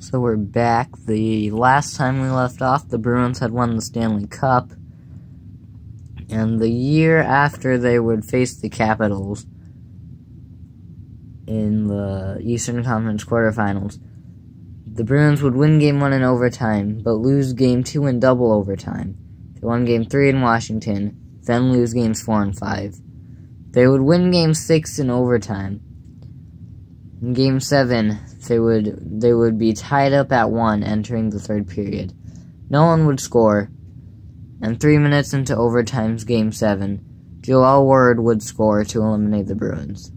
So we're back. The last time we left off, the Bruins had won the Stanley Cup. And the year after, they would face the Capitals in the Eastern Conference quarterfinals. The Bruins would win Game 1 in overtime, but lose Game 2 in double overtime. They won Game 3 in Washington, then lose Games 4 and 5. They would win Game 6 in overtime. In Game 7, they would be tied up at 1 entering the third period. No one would score, and 3 minutes into overtime's Game 7, Joel Ward would score to eliminate the Bruins.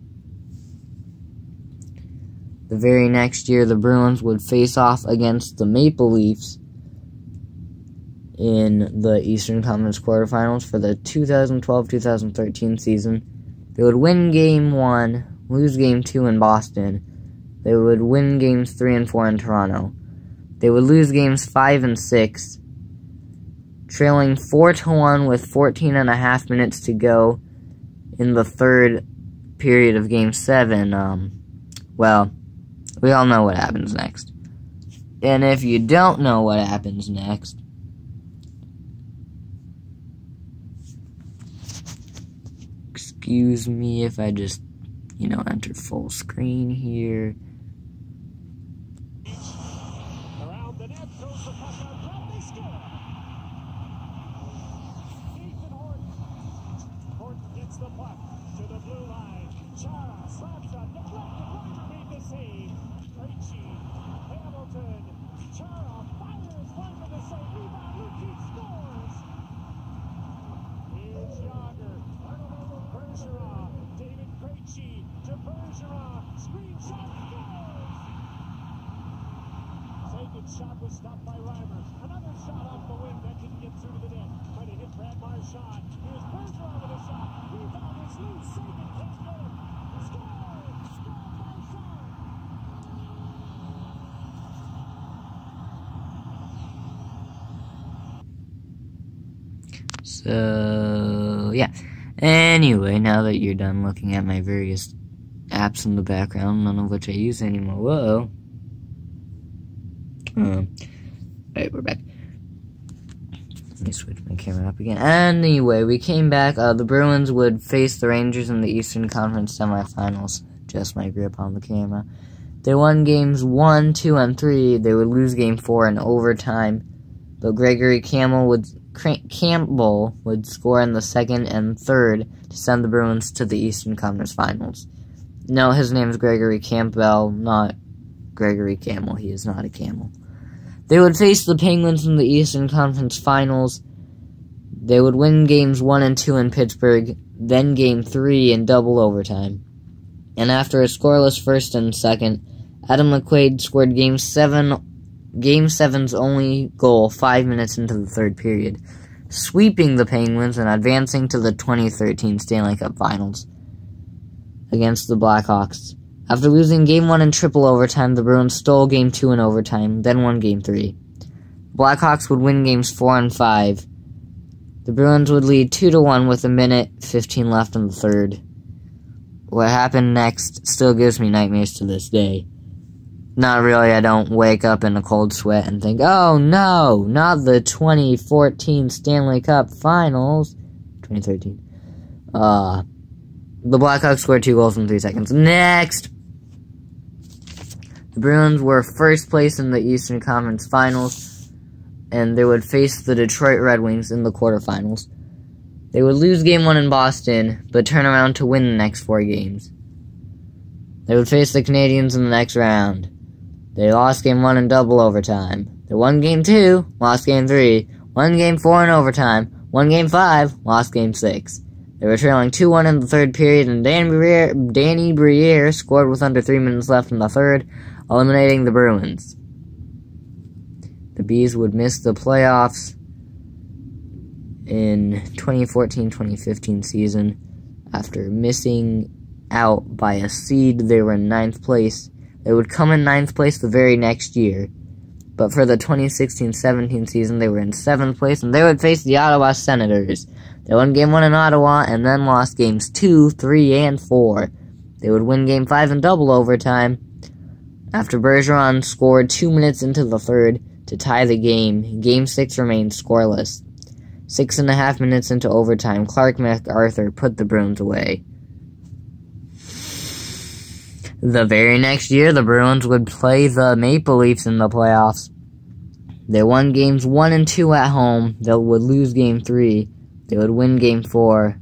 The very next year, the Bruins would face off against the Maple Leafs in the Eastern Conference quarterfinals for the 2012-2013 season. They would win Game 1, lose Game 2 in Boston. They would win Games 3 and 4 in Toronto. They would lose Games 5 and 6, trailing 4-1 with 14.5 minutes to go in the third period of Game 7. Well, we all know what happens next. And if you don't know what happens next, excuse me if I just, enter full screen here. Around the net goes the puck on top, they score. Ethan Horton gets the puck to the blue line. Chara slaps a deflected right made the save. Krejci, Hamilton, Chara fires one to the save. Rebound, Lucic scores. Here's Yager, Bergeron, David Krejci to Bergeron, screen shot, scores! Second shot was stopped by Reimer. Another shot off the wing that didn't get through to the net. Trying to hit Brad Marchand. Here's Bergeron with a shot. Rebound is loose. Sagan can't get him. Score! Score Marchand! So, yeah. Anyway, now that you're done looking at my various apps in the background, none of which I use anymore. Whoa. Alright, we're back. Let me switch my camera up again. Anyway, we came back. The Bruins would face the Rangers in the Eastern Conference semifinals. Just my grip on the camera. They won Games 1, 2, and 3. They would lose Game 4 in overtime. But Gregory Campbell would score in the second and third to send the Bruins to the Eastern Conference Finals. No, his name's Gregory Campbell, not Gregory Camel. He is not a camel. They would face the Penguins in the Eastern Conference Finals. They would win Games 1 and 2 in Pittsburgh, then Game 3 in double overtime. And after a scoreless first and second, Adam McQuaid scored Game 7's only goal 5 minutes into the third period, sweeping the Penguins and advancing to the 2013 Stanley Cup Finals against the Blackhawks. After losing Game 1 in triple overtime, the Bruins stole Game 2 in overtime, then won Game 3. The Blackhawks would win Games 4 and 5. The Bruins would lead 2-1 with 1:15 left in the third. What happened next still gives me nightmares to this day. Not really, I don't wake up in a cold sweat and think, oh no, not the 2014 Stanley Cup Finals. 2013. The Blackhawks scored 2 goals in 3 seconds. Next! The Bruins were first place in the Eastern Conference Finals, and they would face the Detroit Red Wings in the quarterfinals. They would lose Game 1 in Boston, but turn around to win the next 4 games. They would face the Canadiens in the next round. They lost Game 1 in double overtime. They won Game 2, lost Game 3, won Game 4 in overtime, won Game 5, lost Game 6. They were trailing 2-1 in the third period, and Danny Briere scored with under 3 minutes left in the third, eliminating the Bruins. The Bees would miss the playoffs in 2014-2015 season. After missing out by a seed, they were in 9th place. They would come in 9th place the very next year. But for the 2016-17 season, they were in 7th place, and they would face the Ottawa Senators. They won Game 1 in Ottawa, and then lost Games 2, 3, and 4. They would win Game 5 in double overtime. After Bergeron scored 2 minutes into the third to tie the game, Game 6 remained scoreless. 6.5 minutes into overtime, Clark MacArthur put the Bruins away. The very next year, the Bruins would play the Maple Leafs in the playoffs. They won games 1 and 2 at home. They would lose game 3. They would win game 4.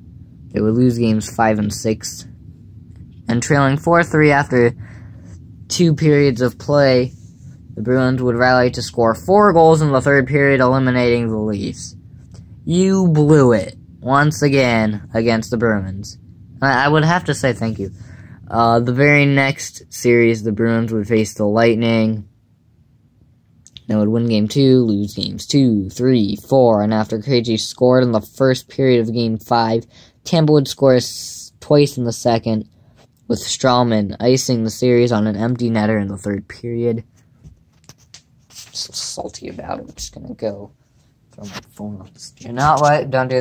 They would lose games 5 and 6. And trailing 4-3 after 2 periods of play, the Bruins would rally to score 4 goals in the third period, eliminating the Leafs. You blew it once again against the Bruins. I would have to say thank you. The very next series, the Bruins would face the Lightning. They would win game 2, lose games 2, 3, 4, and after Krejci scored in the first period of game 5, Tampa would score twice in the second, with Strawman icing the series on an empty netter in the third period. I'm so salty about it. I'm just gonna go throw my phone off the stand. Not what? Don't do